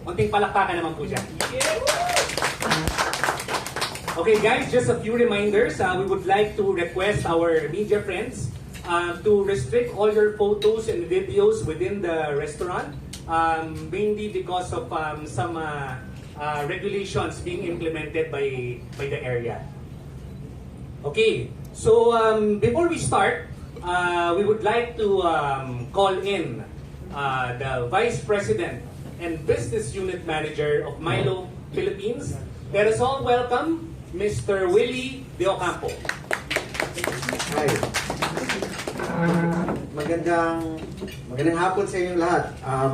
Konting palakpakan naman po dyan. Okay guys, just a few reminders. We would like to request our media friends to restrict all your photos and videos within the restaurant, mainly because of some regulations being implemented by the area. Okay, so before we start, we would like to call in the Vice President and Business Unit Manager of MILO Philippines. Let us all welcome Mr. Willie De Ocampo. Hi. Magandang hapon sa inyong lahat.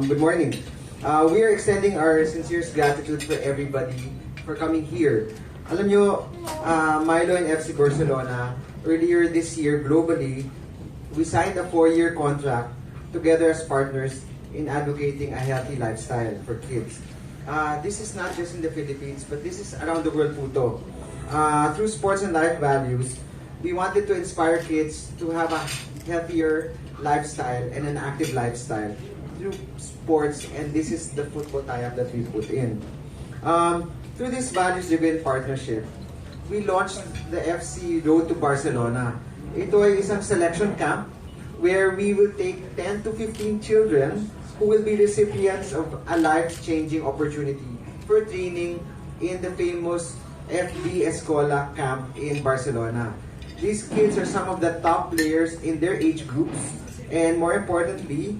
Good morning. We are extending our sincerest gratitude for everybody for coming here. Alam nyo, MILO and FC Barcelona, earlier this year globally, we signed a 4-year contract together as partners in advocating a healthy lifestyle for kids. This is not just in the Philippines, but this is around the world po to. Through sports and life values, we wanted to inspire kids to have a healthier lifestyle and an active lifestyle through sports, and this is the football tie-up that we put in. Through this values-driven partnership, we launched the FC Road to Barcelona. Ito ay isang selection camp where we will take 10 to 15 children who will be recipients of a life-changing opportunity for training in the famous FCB Escola Camp in Barcelona. These kids are some of the top players in their age groups, and more importantly,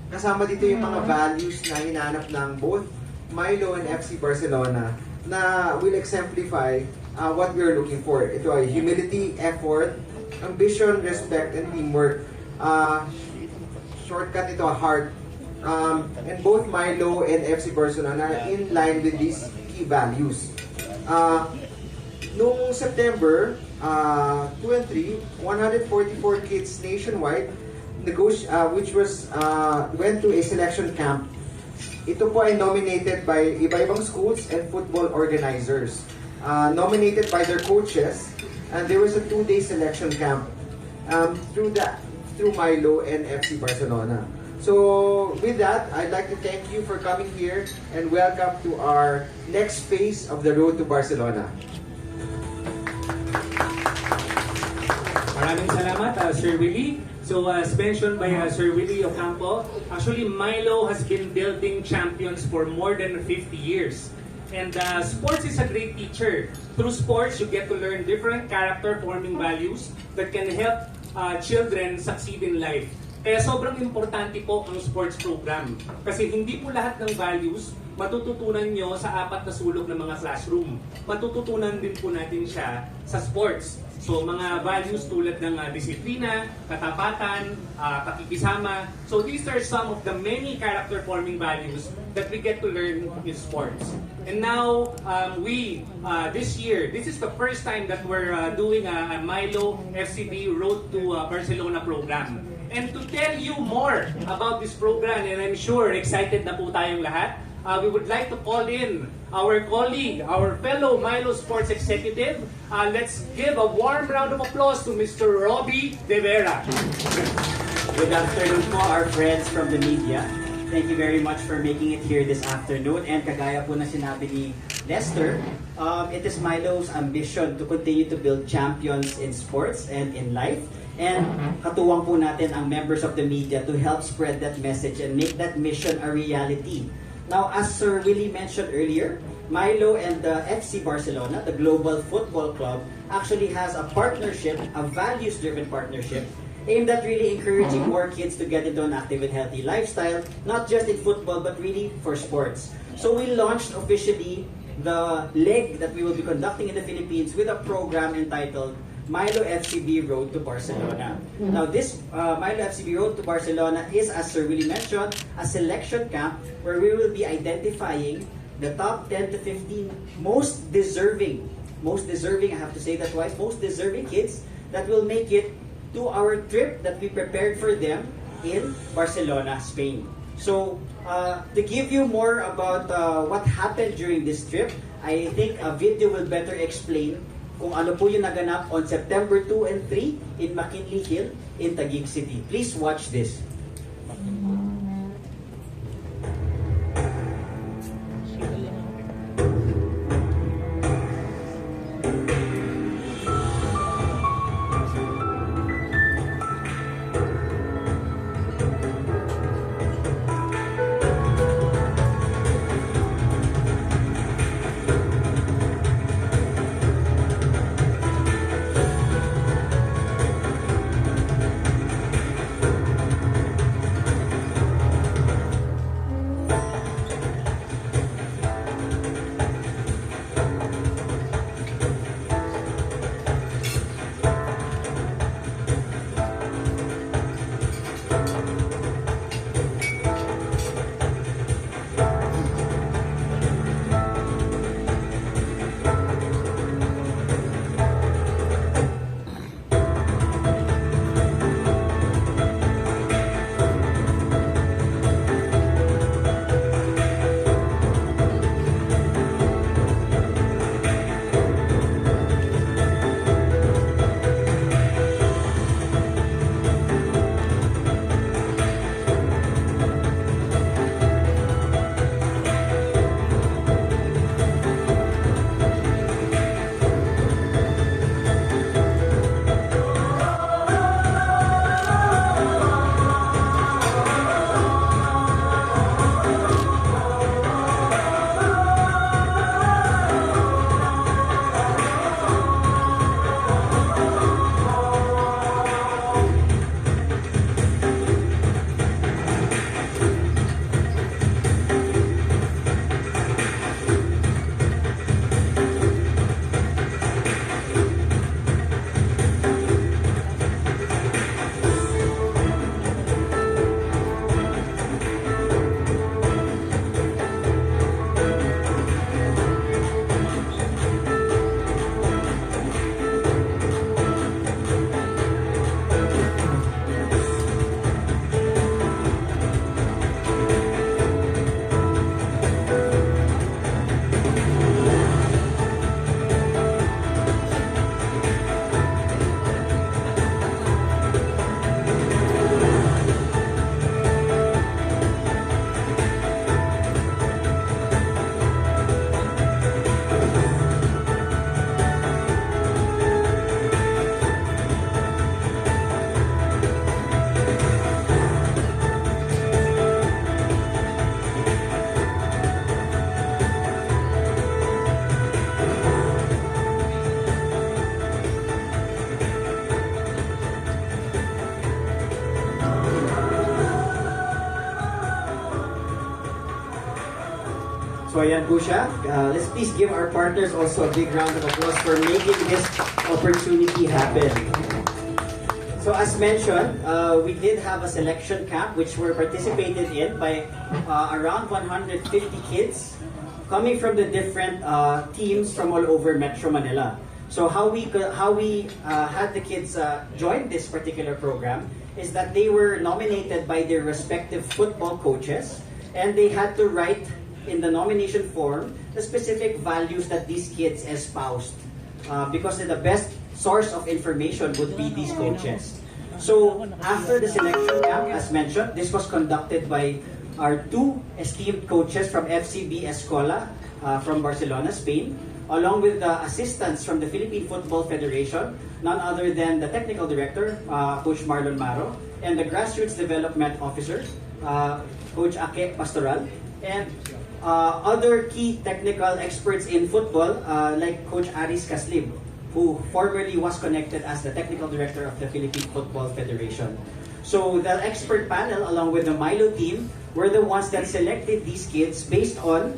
kasama dito yung mga values na hinahanap ng both MILO and FC Barcelona na will exemplify what we are looking for. Ito ay humility, effort, ambition, respect, and teamwork. Shortcut ito, heart. And both MILO and FC Barcelona are in line with these key values. Noong September 2 and 3, 144 kids nationwide which went to a selection camp. Ito po ay nominated by iba-ibang schools and football organizers. Nominated by their coaches, and there was a 2-day selection camp through MILO and FC Barcelona. So with that, I'd like to thank you for coming here and welcome to our next phase of the road to Barcelona. Maraming salamat, Sir Willie. So as mentioned by Sir Willie Ocampo, actually MILO has been building champions for more than 50 years. And sports is a great teacher. Through sports, you get to learn different character-forming values that can help children succeed in life. Kaya sobrang importante po ang sports program. Kasi hindi po lahat ng values matututunan nyo sa 4 na sulok ng mga classroom. Matututunan din po natin siya sa sports. So mga values tulad ng disiplina, katapatan, pakikisama. So these are some of the many character-forming values that we get to learn in sports. And now, this year, this is the first time that we're doing a MILO FCB Road to Barcelona program. And to tell you more about this program, and I'm sure excited na po tayong lahat, we would like to call in our colleague, our fellow MILO Sports Executive. Let's give a warm round of applause to Mr. Robbie De Vera. Good afternoon po, our friends from the media. Thank you very much for making it here this afternoon. And kagaya po na sinabi ni Lester, it is MILO's ambition to continue to build champions in sports and in life. And katuwang po natin ang members of the media to help spread that message and make that mission a reality. Now, as Sir Willie mentioned earlier, MILO and the FC Barcelona, the Global Football Club, actually has a partnership, a values-driven partnership, aimed at really encouraging more kids to get into an active and healthy lifestyle, not just in football, but really for sports. So we launched officially the leg that we will be conducting in the Philippines with a program entitled MILO FCB Road to Barcelona. Now this MILO FCB Road to Barcelona is, as Sir Willie mentioned, a selection camp where we will be identifying the top 10 to 15 most deserving, I have to say that twice, most deserving kids that will make it to our trip that we prepared for them in Barcelona, Spain. So, to give you more about what happened during this trip, I think a video will better explain kung ano po yung naganap on September 2 and 3 in McKinley Hill in Taguig City. Please watch this. So ayan po siya. Let's please give our partners also a big round of applause for making this opportunity happen. So as mentioned, we did have a selection camp which were participated in by around 150 kids coming from the different teams from all over Metro Manila. So how we had the kids join this particular program is that they were nominated by their respective football coaches, and they had to write in the nomination form the specific values that these kids espoused, because the best source of information would be these coaches. So after the selection camp, as mentioned, this was conducted by our two esteemed coaches from FCB Escola from Barcelona, Spain, along with the assistants from the Philippine Football Federation, none other than the technical director, Coach Marlon Maro, and the grassroots development officer, Coach Ake Pastoral, and other key technical experts in football, like Coach Aris Kaslib, who formerly was connected as the technical director of the Philippine Football Federation. So the expert panel, along with the MILO team, were the ones that selected these kids based on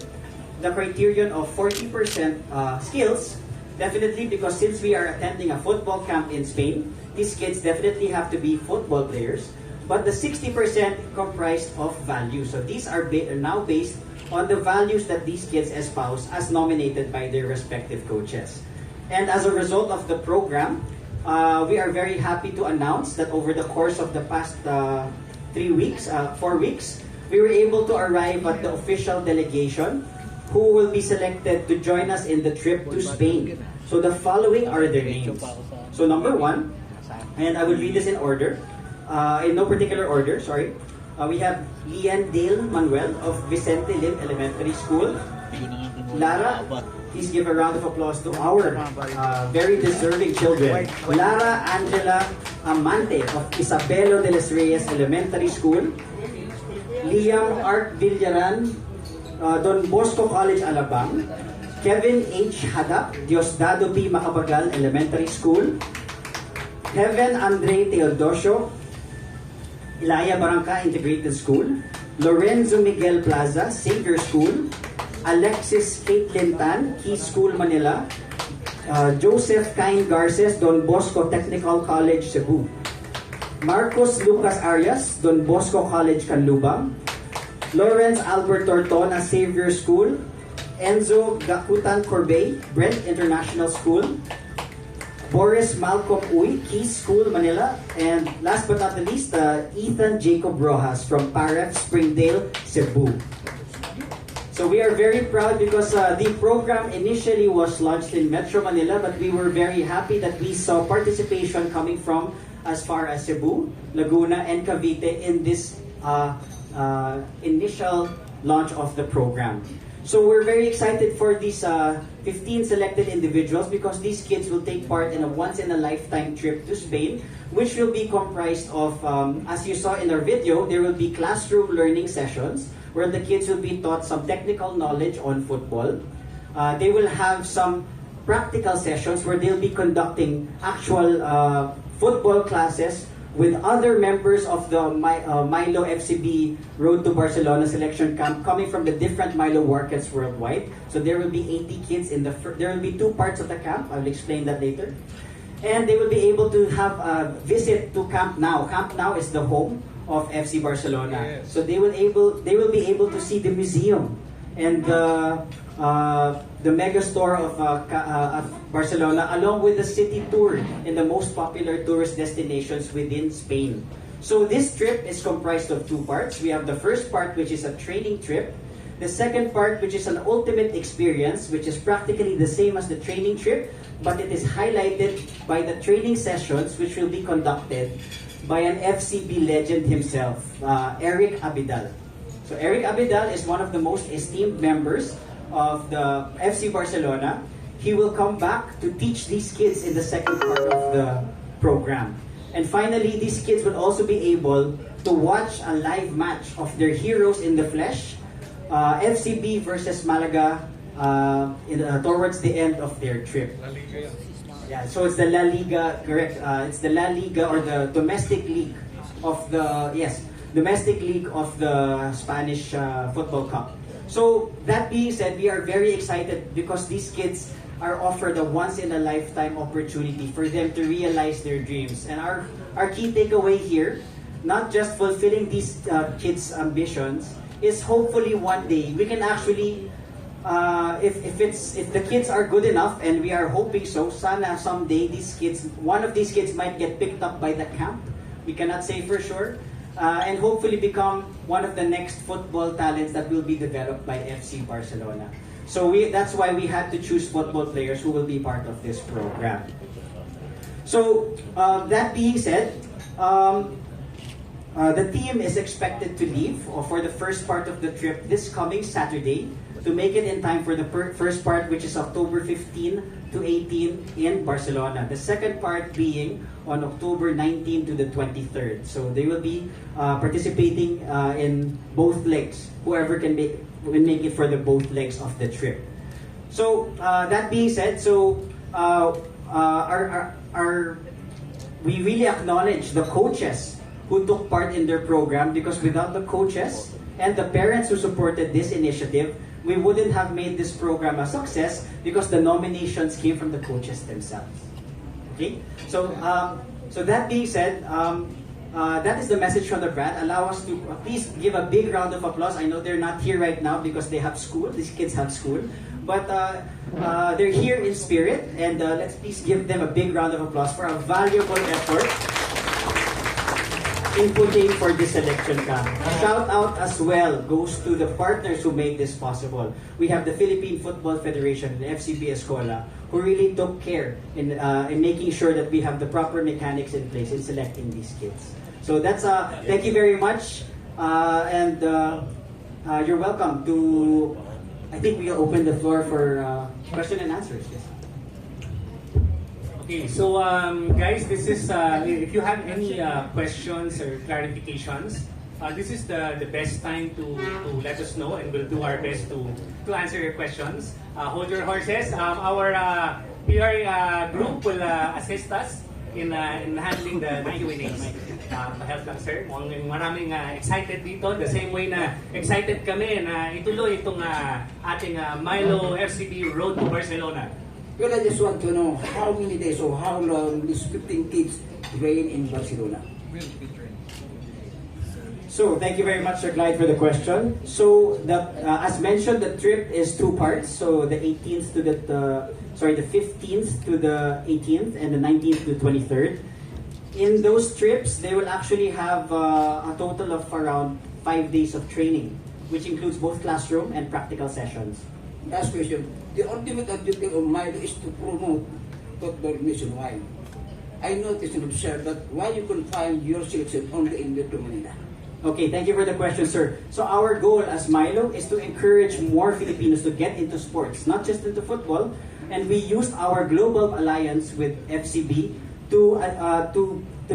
the criterion of 40% skills. Definitely, because since we are attending a football camp in Spain, these kids definitely have to be football players. But the 60% comprised of values. So these are now based on the values that these kids espouse as nominated by their respective coaches. And as a result of the program, we are very happy to announce that over the course of the past 4 weeks, we were able to arrive at the official delegation who will be selected to join us in the trip to Spain. So the following are their names. So number 1, and I will read this in order, in no particular order, sorry. We have Lian Dale Manuel of Vicente Lim Elementary School. Lara, please give a round of applause to our very deserving children. Lara Angela Amante of Isabelo de los Reyes Elementary School. Liam Art Villaran, Don Bosco College, Alabang. Kevin H. Hadap, Diosdado P. Macapagal Elementary School. Heaven Andre Teodosio, Ilaya Barangka Integrated School. Lorenzo Miguel Plaza, Xavier School. Alexis Caitlin Tan, Key School, Manila. Joseph Cain Garces, Don Bosco Technical College, Cebu. Marcos Lucas Arias, Don Bosco College, Canlubang. Lawrence Albert Tortona, Xavier School. Enzo Gakutan Corbey, Brent International School. Boris Malcolm Uy, Key School, Manila. And last but not the least, Ethan Jacob Rojas from Paref, Springdale, Cebu. So we are very proud because the program initially was launched in Metro Manila, but we were very happy that we saw participation coming from as far as Cebu, Laguna, and Cavite in this initial launch of the program. So we're very excited for these 15 selected individuals because these kids will take part in a once-in-a-lifetime trip to Spain, which will be comprised of, as you saw in our video, there will be classroom learning sessions where the kids will be taught some technical knowledge on football. They will have some practical sessions where they'll be conducting actual football classes with other members of the MILO FCB Road to Barcelona selection camp coming from the different MILO markets worldwide. So there will be 80 kids in there will be 2 parts of the camp. I'll explain that later. And they will be able to have a visit to Camp Nou. Camp Nou is the home of FC Barcelona. Yes. So they will be able to see the museum and the mega store of Barcelona, along with the city tour in the most popular tourist destinations within Spain. So this trip is comprised of 2 parts. We have the first part, which is a training trip. The second part, which is an ultimate experience, which is practically the same as the training trip, but it is highlighted by the training sessions, which will be conducted by an FCB legend himself, Eric Abidal. So Eric Abidal is one of the most esteemed members of the FC Barcelona. He will come back to teach these kids in the second part of the program. And finally, these kids will also be able to watch a live match of their heroes in the flesh, FCB versus Malaga, towards the end of their trip. Yeah, so it's the La Liga, correct? It's the La Liga, or the domestic league of the domestic league of the Spanish Football Cup. So that being said, we are very excited because these kids are offered a once-in-a-lifetime opportunity for them to realize their dreams. And our key takeaway here, not just fulfilling these kids' ambitions, is hopefully one day we can actually, if the kids are good enough, and we are hoping so, sana someday one of these kids might get picked up by the camp. We cannot say for sure. And hopefully become one of the next football talents that will be developed by FC Barcelona. So that's why we had to choose football players who will be part of this program. So that being said, the team is expected to leave for the first part of the trip this coming Saturday to make it in time for the first part, which is October 15 to 18 in Barcelona. The second part being on October 19 to the 23rd. So they will be participating in both legs. Whoever can make it for the both legs of the trip. So that being said, we really acknowledge the coaches who took part in their program, because without the coaches and the parents who supported this initiative, we wouldn't have made this program a success, because the nominations came from the coaches themselves. Okay, so that being said, that is the message from the brand. Allow us to please give a big round of applause. I know they're not here right now because they have school. These kids have school, but they're here in spirit, and let's please give them a big round of applause for a valuable effort inputting for this selection camp. A shout out as well goes to the partners who made this possible. We have the Philippine Football Federation, the FCB Escola, who really took care in making sure that we have the proper mechanics in place in selecting these kids. So that's thank you very much, and you're welcome to. I think we'll open the floor for question and answers. Yes. Okay, so guys, this is if you have any questions or clarifications, this is the best time to let us know, and we'll do our best to answer your questions. Hold your horses. Our PR group will assist us in handling the Q&As. Help lang sir. Maraming excited dito. The same way na excited kami na ituloy itong ating MILO FCB Road to Barcelona. Well, I just want to know how many days or how long these 15 kids train in Barcelona. So, thank you very much, Sir Clyde, for the question. So, as mentioned, the trip is two parts. So, the 15th to the 18th, and the 19th to the 23rd. In those trips, they will actually have a total of around 5 days of training, which includes both classroom and practical sessions. Last question. The ultimate objective of MILO is to promote football nationwide. I noticed and observed that why you confine your selection only in Metro Manila. Okay, thank you for the question, sir. So our goal as MILO is to encourage more Filipinos to get into sports, not just into football. And we used our global alliance with FCB to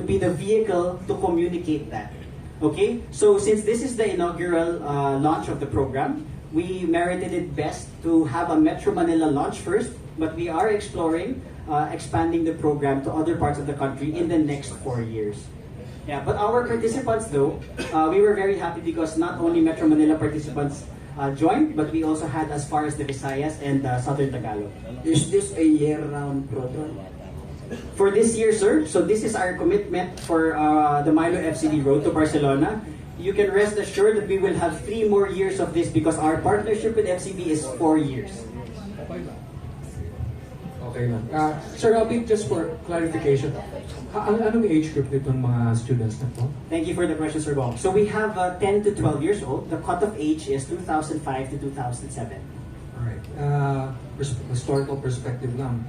be the vehicle to communicate that. Okay, so since this is the inaugural launch of the program, we merited it best to have a Metro Manila launch first, but we are exploring expanding the program to other parts of the country in the next 4 years. Yeah, but our participants though, we were very happy because not only Metro Manila participants joined, but we also had as far as the Visayas and Southern Tagalog. Is this a year-round program? For this year, sir, so this is our commitment for the MILO FCB Road to Barcelona. You can rest assured that we will have 3 more years of this because our partnership with FCB is 4 years. Okay lang. Sir, Alvin, just for clarification, anong age group nitong mga students na po? Thank you for the question, Sir Bong. So we have 10 to 12 years old. The cutoff age is 2005 to 2007. Alright. Historical perspective lang.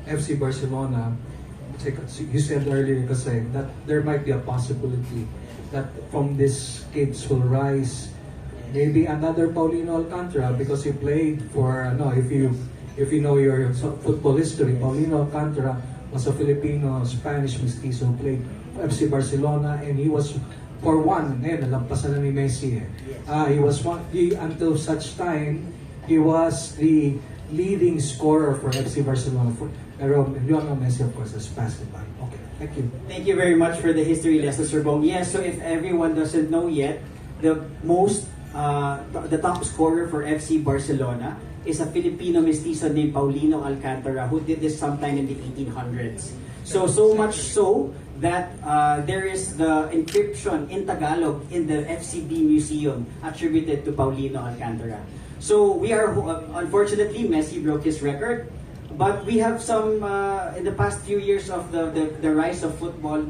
FC Barcelona, you said earlier kasi that there might be a possibility that from these kids will rise maybe another Paulino Alcantara, because he played for if you know your football history, Paulino Alcantara was a Filipino Spanish mestizo who played for FC Barcelona, and he was for one nalampasan na ni Messi until such time he was the leading scorer for FC Barcelona. Pero Lionel Messi, of course, has passed it by. Okay, thank you. Thank you very much for the history lesson, Sir Bong. Yes, so if everyone doesn't know yet, the most the top scorer for FC Barcelona is a Filipino mestizo named Paulino Alcantara who did this sometime in the 1800s. So much so that there is the inscription in Tagalog in the FCB Museum attributed to Paulino Alcantara. So we are, unfortunately, Messi broke his record, but we have some, in the past few years of the rise of football,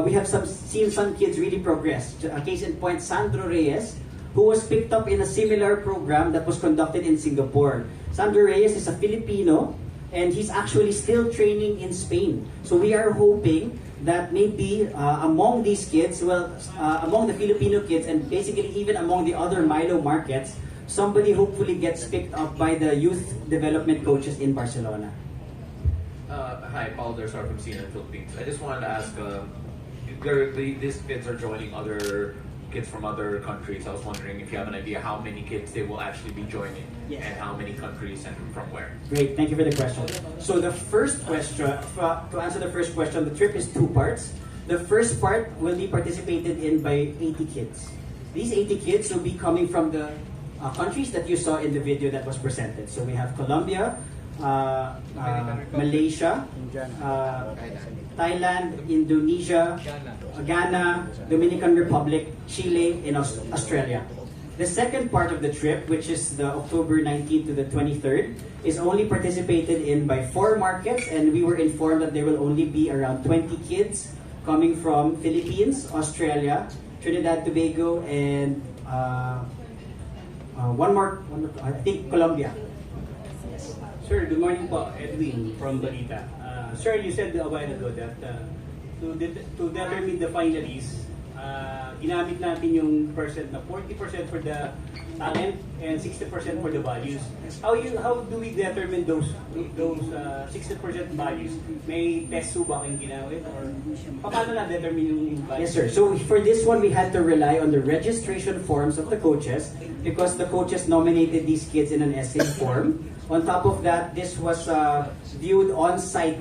we have seen some kids really progress. A case in point, Sandro Reyes, who was picked up in a similar program that was conducted in Singapore. Sandro Reyes is a Filipino, and he's actually still training in Spain. So we are hoping that maybe among these kids, among the Filipino kids, and basically even among the other MILO markets, somebody hopefully gets picked up by the youth development coaches in Barcelona. Hi, Paul Dersar from CNN Philippines. I just wanted to ask, these kids are joining other kids from other countries. I was wondering if you have an idea how many kids they will actually be joining, Yes. and how many countries and from where. Great, thank you for the question. So the first question, to answer the first question, the trip is 2 parts. The first part will be participated in by 80 kids. These 80 kids will be coming from the countries that you saw in the video that was presented. So we have Colombia, Malaysia, Thailand, Indonesia, Ghana, Dominican Republic, Chile, and Australia. The second part of the trip, which is the October 19th to the 23rd, is only participated in by 4 markets, and we were informed that there will only be around 20 kids coming from Philippines, Australia, Trinidad, Tobago, and one more, I think Colombia. Sir, good morning po. Edwin from Balita. Sir, you said a while ago that to determine the finalists, ginamit natin yung percent na 40% for the talent and 60% for the values. How do we determine those 60% values? May test po ba kayong ginawit? Or paano na determine yung values? Yes, sir. So for this one, we had to rely on the registration forms of the coaches because the coaches nominated these kids in an essay form. On top of that, this was viewed on-site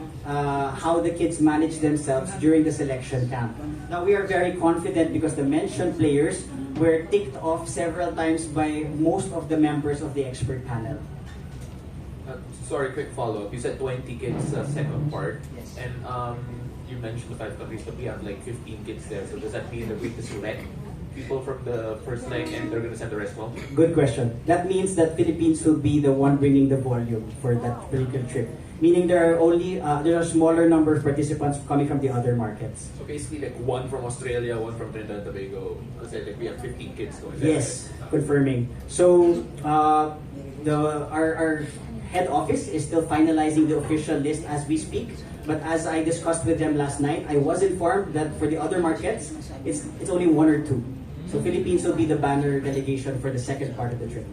how the kids manage themselves during the selection camp. Now, we are very confident because the mentioned players were ticked off several times by most of the members of the expert panel. Sorry, quick follow-up. You said 20 kids second part. Yes. And you mentioned the 5 countries, but we have like 15 kids there. So does that mean that we can select people from the first leg and they're going to send the rest home? Good question. That means that Philippines will be the one bringing the volume for that particular trip. Meaning there are smaller number of participants coming from the other markets. So basically like 1 from Australia, 1 from Trinidad and Tobago. Let's say like we have 15 kids going. Yes, confirming. So our head office is still finalizing the official list as we speak. But as I discussed with them last night, I was informed that for the other markets, it's only 1 or 2. So Philippines will be the banner delegation for the second part of the trip.